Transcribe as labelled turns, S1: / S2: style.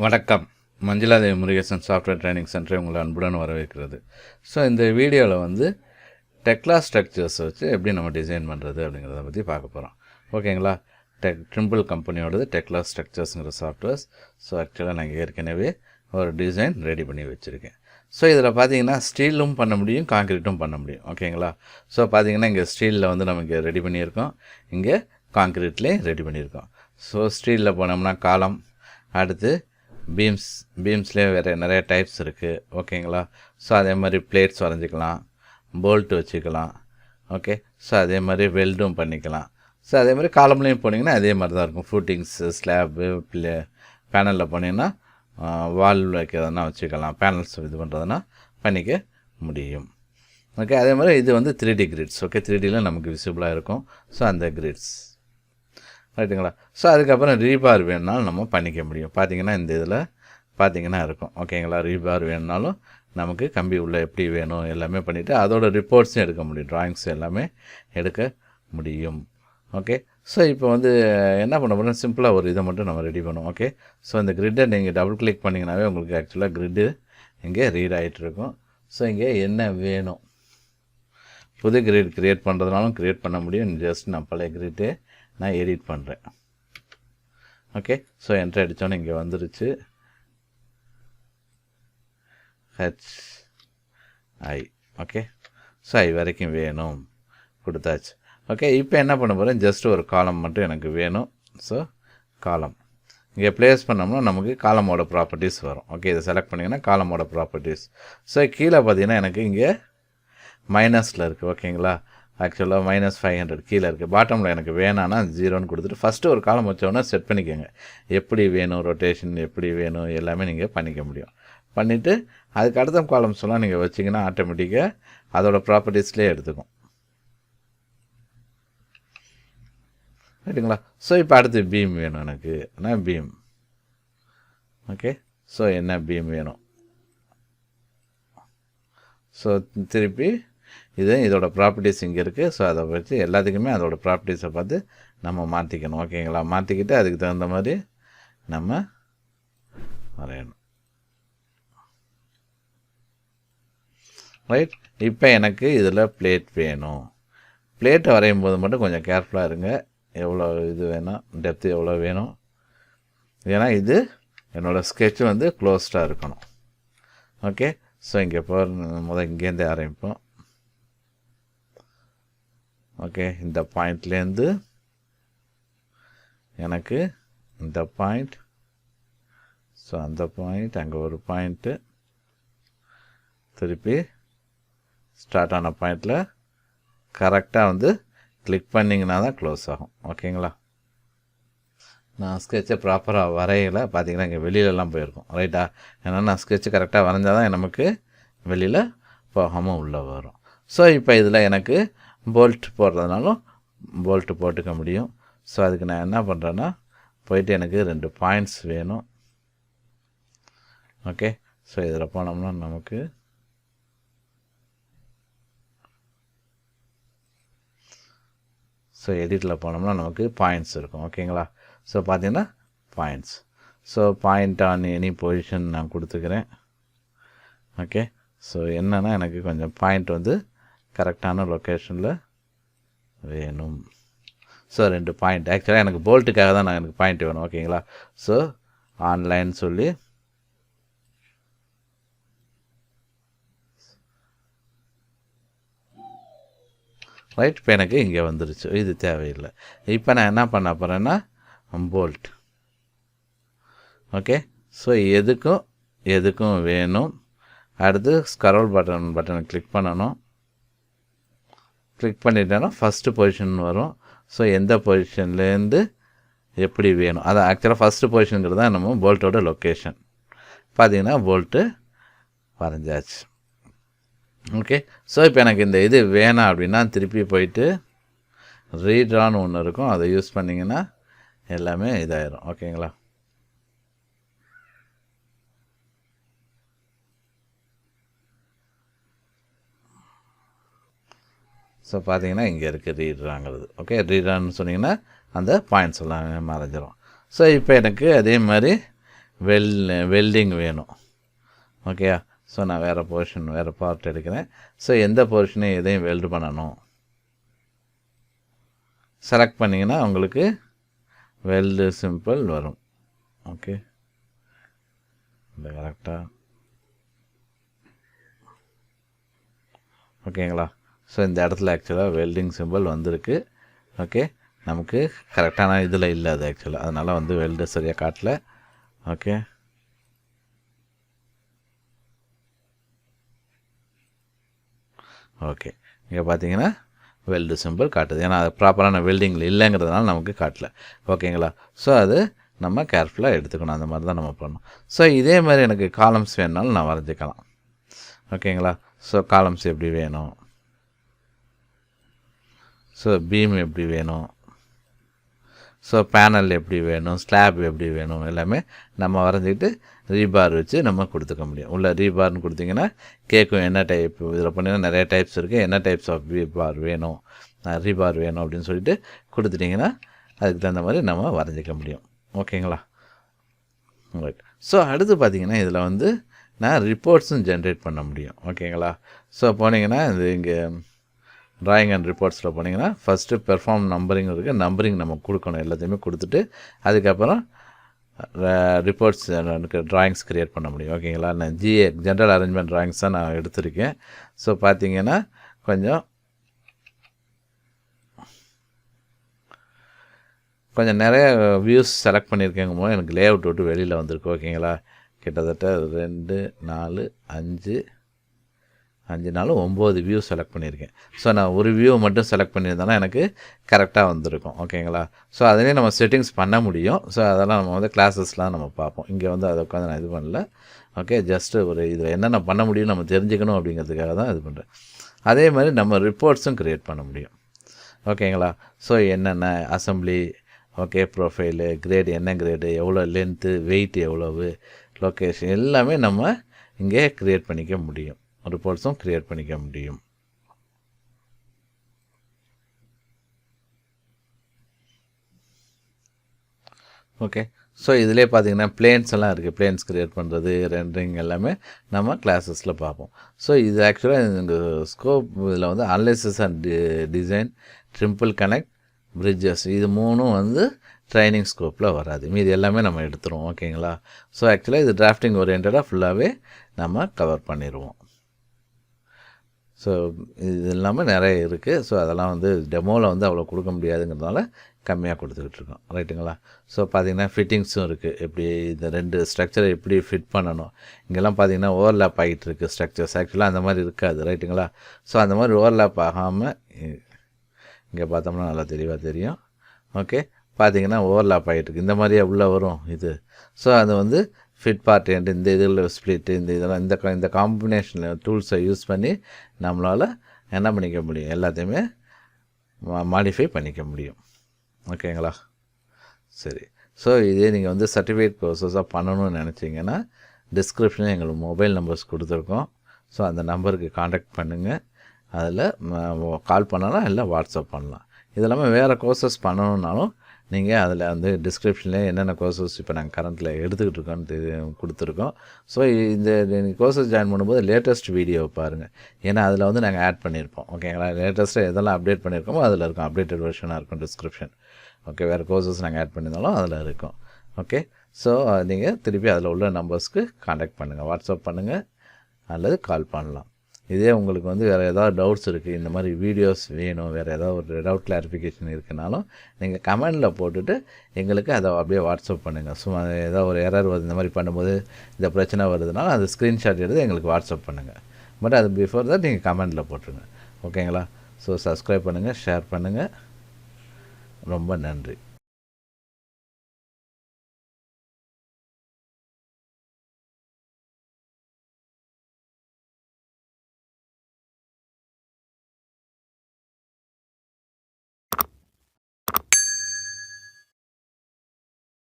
S1: வணக்கம். Manjula Devi Murugesan software training சென்டரை உங்களை அன்புடன் வரவேற்கிறது. ஸோ இந்த வீடியோவில் வந்து டெக்லா ஸ்ட்ரக்சர்ஸ் வச்சு எப்படி நம்ம டிசைன் பண்ணுறது அப்படிங்கிறத பற்றி பார்க்க போகிறோம். ஓகேங்களா? ட்ரிம்பிள் கம்பெனியோடது டெக்லா ஸ்ட்ரக்சர்ஸுங்கிற சாஃப்ட்வேர்ஸ். ஸோ ஆக்சுவலாக நான் ஏற்கனவே ஒரு டிசைன் ரெடி பண்ணி வச்சுருக்கேன். ஸோ இதில் பார்த்தீங்கன்னா ஸ்டீலும் பண்ண முடியும், காங்கிரீட்டும் பண்ண முடியும். ஓகேங்களா? ஸோ பார்த்தீங்கன்னா இங்கே ஸ்டீலில் வந்து நம்ம இங்கே ரெடி பண்ணியிருக்கோம், இங்கே காங்கிரீட்லேயே ரெடி பண்ணியிருக்கோம். ஸோ ஸ்டீலில் போனோம்னா காலம், அடுத்து பீம்ஸ்லேயே வேறு நிறைய டைப்ஸ் இருக்குது. ஓகேங்களா? ஸோ அதே மாதிரி பிளேட்ஸ் வரைஞ்சிக்கலாம், போல்ட்டு வச்சுக்கலாம். ஓகே. ஸோ அதே மாதிரி வெல்டும் பண்ணிக்கலாம். ஸோ அதே மாதிரி காலம்லேயும் போனீங்கன்னா அதே மாதிரி தான் இருக்கும். ஃபூட்டிங்ஸு, ஸ்லாப்பு, பேனலில் போனீங்கன்னா வால் வைக்கிறதுனா வச்சுக்கலாம், பேனல்ஸ் இது பண்ணுறதுனா பண்ணிக்க முடியும். ஓகே. அதே மாதிரி இது வந்து 3D கிரிட்ஸ். ஓகே. 3Dயில் நமக்கு விசிபிளாக இருக்கும். ஸோ அந்த கிரிட்ஸ் ரைட்டுங்களா? ஸோ அதுக்கப்புறம் ரீபார் வேணுனாலும் நம்ம பண்ணிக்க முடியும். பார்த்திங்கன்னா இந்த இதில் பார்த்திங்கன்னா இருக்கும். ஓகேங்களா? ரீபார் வேணுனாலும் நமக்கு கம்பி உள்ள எப்படி வேணும் எல்லாமே பண்ணிவிட்டு அதோட ரிப்போர்ட்ஸும் எடுக்க முடியும், ட்ராயிங்ஸ் எல்லாமே எடுக்க முடியும். ஓகே. ஸோ இப்போ வந்து என்ன பண்ண போகிறோம், சிம்பிளாக ஒரு இதை மட்டும் நம்ம ரெடி பண்ணுவோம். ஓகே. ஸோ இந்த கிரிட்டை நீங்கள் டபுள் கிளிக் பண்ணிங்கனாவே உங்களுக்கு ஆக்சுவலாக கிரிட்டு இங்கே ரீட் ஆகிட்டுருக்கும். ஸோ இங்கே என்ன வேணும், புது கிரிட் க்ரியேட் பண்ணுறதுனாலும் க்ரியேட் பண்ண முடியும். ஜஸ்ட் நான் பழைய கிரிட்டே நான் எடிட் பண்ணுறேன். ஓகே. ஸோ என்ட்ரு அடித்தோன்னே இங்கே வந்துருச்சு HI. ஓகே. ஸோ ஐ வரைக்கும் வேணும், கொடுத்தாச்சு. ஓகே. இப்போ என்ன பண்ண போகிறேன், ஜஸ்ட் ஒரு காலம் மட்டும் எனக்கு வேணும். ஸோ காலம் இங்கே ப்ளேஸ் பண்ணோம்னா நமக்கு காலமோட ப்ராப்பர்ட்டிஸ் வரும். ஓகே. இதை செலக்ட் பண்ணிங்கன்னா காலமோட ப்ராப்பர்ட்டிஸ். ஸோ கீழே பார்த்தீங்கன்னா எனக்கு இங்கே மைனஸில் இருக்குது. ஓகேங்களா? ஆக்சுவலாக -500 கீழே இருக்குது. பாட்டமில் எனக்கு வேணான்னா 0ன்னு கொடுத்துட்டு ஃபஸ்ட்டு ஒரு காலம் வச்சோன்னா செட் பண்ணிக்கோங்க. எப்படி வேணும், ரொட்டேஷன் எப்படி வேணும் எல்லாமே நீங்கள் பண்ணிக்க முடியும். பண்ணிவிட்டு அதுக்கு அடுத்த காலம்ஸ் எல்லாம் நீங்கள் வச்சிங்கன்னா ஆட்டோமேட்டிக்காக அதோட ப்ராப்பர்ட்டிஸ்லேயே எடுத்துக்கும். ரைட்டுங்களா? ஸோ இப்போ அடுத்து பீம் வேணும் எனக்கு. ஆனால் பீம். ஓகே. ஸோ என்ன பீம் வேணும். ஸோ திருப்பி இதோட ப்ராப்பர்ட்டிஸ் இங்கே இருக்குது. ஸோ அதை வச்சு எல்லாத்துக்குமே அதோட ப்ராப்பர்ட்டிஸை பார்த்து நம்ம மாற்றிக்கணும். ஓகேங்களா? மாற்றிக்கிட்டு அதுக்கு தகுந்த மாதிரி நம்ம வரையணும். ரைட். இப்போ எனக்கு இதில் பிளேட் வேணும். பிளேட்டை வரையும் போது மட்டும் கொஞ்சம் கேர்ஃபுல்லாக இருங்க. எவ்வளோ இது வேணும், டெப்த்து எவ்வளோ வேணும். ஏன்னா இது என்னோடய ஸ்கெட்ச் வந்து க்ளோஸ்டாக இருக்கணும். ஓகே. ஸோ இங்கே இங்கேருந்தே ஆரம்பிப்போம். ஓகே. இந்த பாயிண்ட்லேருந்து எனக்கு இந்த பாயிண்ட், ஸோ அந்த பாயிண்ட், அங்கே ஒரு பாயிண்ட்டு, திருப்பி ஸ்டார்ட் ஆன பாயிண்டில் கரெக்டாக வந்து கிளிக் பண்ணிங்கன்னா தான் க்ளோஸ் ஆகும். ஓகேங்களா? நான் ஸ்கெட்சை ப்ராப்பராக வரையலை. பார்த்தீங்கன்னா இங்கே வெளியிலலாம் போயிருக்கும். ரைட்டா? ஏன்னா நான் ஸ்கெட்சு கரெக்டாக வரைஞ்சால் தான் நமக்கு வெளியில் போகாமல் உள்ளே வரும். ஸோ இப்போ இதில் எனக்கு போல்ட் போடுறதுனாலும் போல்ட்டு போட்டுக்க முடியும். ஸோ அதுக்கு நான் என்ன பண்ணுறேன்னா போயிட்டு எனக்கு 2 பாயிண்ட்ஸ் வேணும். ஓகே. ஸோ இதில் போனோம்னா நமக்கு ஸோ எடிட்டில் போனோம்னா நமக்கு பாயிண்ட்ஸ் இருக்கும். ஓகேங்களா? ஸோ பார்த்தீங்கன்னா points. So point on any position நான் கொடுத்துக்கிறேன். ஓகே. ஸோ என்னென்னா எனக்கு கொஞ்சம் பாயிண்ட் வந்து கரெக்டான லொக்கேஷனில் வேணும். So 2 point. ஆக்சுவலாக எனக்கு போல்ட்டுக்காக தான் எனக்கு பாயிண்ட் வேணும். ஓகேங்களா? ஸோ ஆன்லைன் சொல்லி ரைட். இப்போ எனக்கு இங்கே வந்துருச்சு, இது தேவையில்லை. இப்போ நான் என்ன பண்ண போகிறேன்னா போல்ட். ஓகே. ஸோ எதுக்கும் வேணும். அடுத்து ஸ்க்ரோல் பட்டனை கிளிக் பண்ணணும். கிளிக் பண்ணிட்டேன்னா ஃபஸ்ட்டு பொசிஷன் வரும். ஸோ எந்த பொசிஷன்லேருந்து எப்படி வேணும், அது ஆக்சுவலாக ஃபஸ்ட்டு பொசிஷனுங்கிறது தான் நம்ம போல்ட்டோட லொக்கேஷன். பார்த்தீங்கன்னா போல்ட்டு வரைஞ்சாச்சு. ஓகே. ஸோ இப்போ எனக்கு இந்த இது வேணாம் அப்படின்னா திருப்பி போயிட்டு ரீட்ரான்னு ஒன்று இருக்கும், அதை யூஸ் பண்ணிங்கன்னா எல்லாமே இதாயிரும். ஓகேங்களா? ஸோ பார்த்தீங்கன்னா இங்கே இருக்குது ரீட்ராங்கிறது. ஓகே. ரீட்ரான்னு சொன்னிங்கன்னா அந்த பாயிண்ட்ஸ் எல்லாமே மறைஞ்சிரும். ஸோ இப்போ எனக்கு அதே மாதிரி வெல்டிங் வேணும். ஓகேயா? ஸோ நான் வேறு போர்ஷன் வேறு பார்ட் எடுக்கிறேன். ஸோ எந்த போர்ஷனையும் எதையும் வெல்டு பண்ணணும் செலக்ட் பண்ணிங்கன்னா உங்களுக்கு வெல்டு சிம்பிள் வரும். ஓகே, இந்த கரெக்டாக ஓகேங்களா? ஸோ இந்த இடத்துல ஆக்சுவலாக வெல்டிங் சிம்பிள் வந்திருக்கு. ஓகே, நமக்கு கரெக்டான இதில் இல்லை அது ஆக்சுவலாக, அதனால் வந்து வெல்டு சரியாக காட்டல. ஓகே, ஓகே, இங்கே பார்த்தீங்கன்னா வெல்டு சிம்பிள் காட்டுது. ஏன்னா அது ப்ராப்பரான வெல்டிங்கில் இல்லைங்கிறதுனால நமக்கு காட்டல. ஓகேங்களா? ஸோ அது நம்ம கேர்ஃபுல்லாக எடுத்துக்கணும். அந்த மாதிரி தான் நம்ம பண்ணணும். ஸோ இதே மாதிரி எனக்கு காலம்ஸ் வேணுனாலும் நான் வரைஞ்சிக்கலாம். ஓகேங்களா? ஸோ காலம்ஸ் எப்படி வேணும், ஸோ பீம் எப்படி வேணும், ஸோ பேனல் எப்படி வேணும், ஸ்லாப் எப்படி வேணும், எல்லாமே நம்ம வரைஞ்சிக்கிட்டு ரீபார் வச்சு நம்ம கொடுத்துக்க முடியும். உள்ள ரீபார்னு கொடுத்திங்கன்னா கேட்கும் என்ன டைப், இதில் பண்ணிங்கன்னா நிறைய டைப்ஸ் இருக்குது, என்ன டைப்ஸ் ஆஃப் ரீபார் வேணும், ரீபார் வேணும் அப்படின்னு சொல்லிட்டு கொடுத்துட்டிங்கன்னா அதுக்கு தகுந்த மாதிரி நம்ம வரைஞ்சிக்க முடியும். ஓகேங்களா? ரைட். ஸோ அடுத்து பார்த்திங்கன்னா இதில் வந்து நான் ரிப்போர்ட்ஸும் ஜென்ரேட் பண்ண முடியும். ஓகேங்களா? ஸோ போனீங்கன்னா இது இங்கே ட்ராயிங் அண்ட் ரிப்போர்ட்ஸில் போனீங்கன்னா ஃபஸ்ட்டு பெர்ஃபார்ம் நம்பரிங் இருக்குது. நம்பரிங் நம்ம கொடுக்கணும், எல்லாத்தையுமே கொடுத்துட்டு அதுக்கப்புறம் ரிப்போர்ட்ஸ் எனக்கு ட்ராயிங்ஸ் க்ரியேட் பண்ண முடியும். ஓகேங்களா? நான் ஜென்ரல் அரேஞ்ச்மெண்ட் ட்ராயிங்ஸ் தான் நான் எடுத்திருக்கேன். ஸோ பார்த்தீங்கன்னா கொஞ்சம் நிறைய வியூஸ் செலக்ட் பண்ணியிருக்கேங்க போது எனக்கு லே அவுட் விட்டு வெளியில் வந்திருக்கு. ஓகேங்களா? கிட்டத்தட்ட 2 4 5 4 9 வியூ செலக்ட் பண்ணியிருக்கேன். ஸோ நான் ஒரு வியூ மட்டும் செலக்ட் பண்ணியிருந்தேன்னா எனக்கு கரெக்டாக வந்திருக்கும். ஓகேங்களா? ஸோ அதிலே நம்ம செட்டிங்ஸ் பண்ண முடியும். ஸோ அதெல்லாம் நம்ம வந்து கிளாஸஸ்லாம் நம்ம பார்ப்போம். இங்கே வந்து அதை உட்காந்து நான் இது பண்ணல. ஓகே, ஜஸ்ட்டு ஒரு இதில் என்னென்ன பண்ண முடியும் நம்ம தெரிஞ்சுக்கணும் அப்படிங்கிறதுக்காக தான் இது பண்ணுறேன். அதே மாதிரி நம்ம ரிப்போர்ட்ஸும் க்ரியேட் பண்ண முடியும். ஓகேங்களா? ஸோ என்னென்ன அசம்பிளி, ஓகே, ப்ரொஃபைலு, கிரேடு, என்ன கிரேடு, எவ்வளோ லென்த்து, வெயிட் எவ்வளவு, லொக்கேஷன் எல்லாமே நம்ம இங்கே க்ரியேட் பண்ணிக்க முடியும். ரிப்போர்ட்ஸும் க்ரியேட் பண்ணிக்க முடியும். ஓகே, ஸோ இதிலே பார்த்தீங்கன்னா பிளேன்ஸ் எல்லாம் இருக்குது. பிளேன்ஸ் க்ரியேட் பண்ணுறது, ரெண்டரிங் எல்லாமே நம்ம கிளாஸஸில் பார்ப்போம். ஸோ இது ஆக்சுவலாக இந்த ஸ்கோப் இதில் வந்து analysis and design, Trimble Connect, bridges, இது மூணும் வந்து ட்ரைனிங் ஸ்கோப்பில் வராது. மீது எல்லாமே நம்ம எடுத்துருவோம். ஓகேங்களா? ஸோ ஆக்சுவலாக இது டிராஃப்டிங் ஓரியன்டாக ஃபுல்லாகவே நம்ம கவர் பண்ணிடுவோம். ஸோ இது இல்லாமல் நிறைய இருக்குது. ஸோ அதெல்லாம் வந்து டெமோவில் வந்து அவ்வளோ கொடுக்க முடியாதுங்கிறதுனால கம்மியாக கொடுத்துக்கிட்டு இருக்கோம். ரைட்டுங்களா? ஸோ பார்த்திங்கன்னா ஃபிட்டிங்ஸும் இருக்குது. எப்படி இந்த 2 ஸ்ட்ரக்சரை எப்படி ஃபிட் பண்ணணும். இங்கெல்லாம் பார்த்திங்கன்னா ஓவர்லேப் ஆகிட்டு இருக்குது ஸ்ட்ரக்சர்ஸ். ஆக்சுவலாக அந்த மாதிரி இருக்காது. ரைட்டுங்களா? ஸோ அந்த மாதிரி ஓவர்லேப் ஆகாமல் இங்கே பார்த்தோம்னா நல்லா தெளிவாக தெரியும். ஓகே, பார்த்திங்கன்னா ஓவர்லேப் ஆகிட்டு இருக்குது. இந்த மாதிரியே உள்ளே வரும் இது. ஸோ அது வந்து ஃபிட் பார்ட் எண்ட், இந்த இதில் ஸ்ப்ளிட்டு, இந்த இதெல்லாம் இந்த காம்பினேஷனில் டூல்ஸை யூஸ் பண்ணி நம்மளால் என்ன பண்ணிக்க முடியும், எல்லாத்தையுமே மாடிஃபை பண்ணிக்க முடியும். ஓகேங்களா? சரி. ஸோ இதே நீங்கள் வந்து சர்டிஃபிகேட் ப்ரோசஸாக பண்ணணும்னு நினச்சிங்கன்னா டிஸ்கிரிப்ஷனில் எங்களுக்கு மொபைல் நம்பர்ஸ் கொடுத்துருக்கோம். ஸோ அந்த நம்பருக்கு காண்டாக்ட் பண்ணுங்கள். அதில் கால் பண்ணலாம், இல்லை வாட்ஸ்அப் பண்ணலாம். இது இல்லாமல் வேறு கோர்சஸ் பண்ணணுன்னாலும் நீங்கள் அதில் வந்து டிஸ்கிரிப்ஷனில் என்னென்ன கோர்சஸ் இப்போ நாங்கள் கரண்ட்டில் எடுத்துக்கிட்டு இருக்கோன்னு கொடுத்துருக்கோம். ஸோ இந்த கோர்சஸ் ஜாயின் பண்ணும்போது லேட்டஸ்ட் வீடியோ பாருங்கள். ஏன்னா அதில் வந்து நாங்கள் ஆட் பண்ணியிருப்போம். ஓகேங்களா? லேட்டஸ்ட்டாக எதெல்லாம் அப்டேட் பண்ணியிருக்கோமோ அதில் இருக்கும், அப்டேட்டட் வெர்ஷனாக இருக்கும் டிஸ்கிரிப்ஷன். ஓகே, வேறு கோர்சஸ் நாங்கள் ஆட் பண்ணியிருந்தாலும் அதில் இருக்கும். ஓகே, ஸோ நீங்கள் திருப்பி அதில் உள்ள நம்பர்ஸ்க்கு காண்டாக்ட் பண்ணுங்கள், வாட்ஸ்அப் பண்ணுங்கள் அல்லது கால் பண்ணலாம். இதே உங்களுக்கு வந்து வேறு ஏதாவது டவுட்ஸ் இருக்குது, இந்த மாதிரி வீடியோஸ் வேணும், வேறு ஏதாவது ஒரு டவுட் கிளாரிஃபிகேஷன் இருக்குனாலும் நீங்கள் கமெண்டில் போட்டுட்டு எங்களுக்கு அதை அப்படியே வாட்ஸ்அப் பண்ணுங்கள். சும்மா ஏதாவது ஒரு எரர் வருது, இந்த மாதிரி பண்ணும்போது இந்த பிரச்சனை வருதுனால அது ஸ்க்ரீன்ஷாட் எடுத்து எங்களுக்கு வாட்ஸ்அப் பண்ணுங்கள். பட் அது பிஃபோர் தான் நீங்கள் கமெண்டில் போட்டுருங்க. ஓகேங்களா? ஸோ சப்ஸ்கிரைப் பண்ணுங்கள், ஷேர் பண்ணுங்கள். ரொம்ப நன்றி.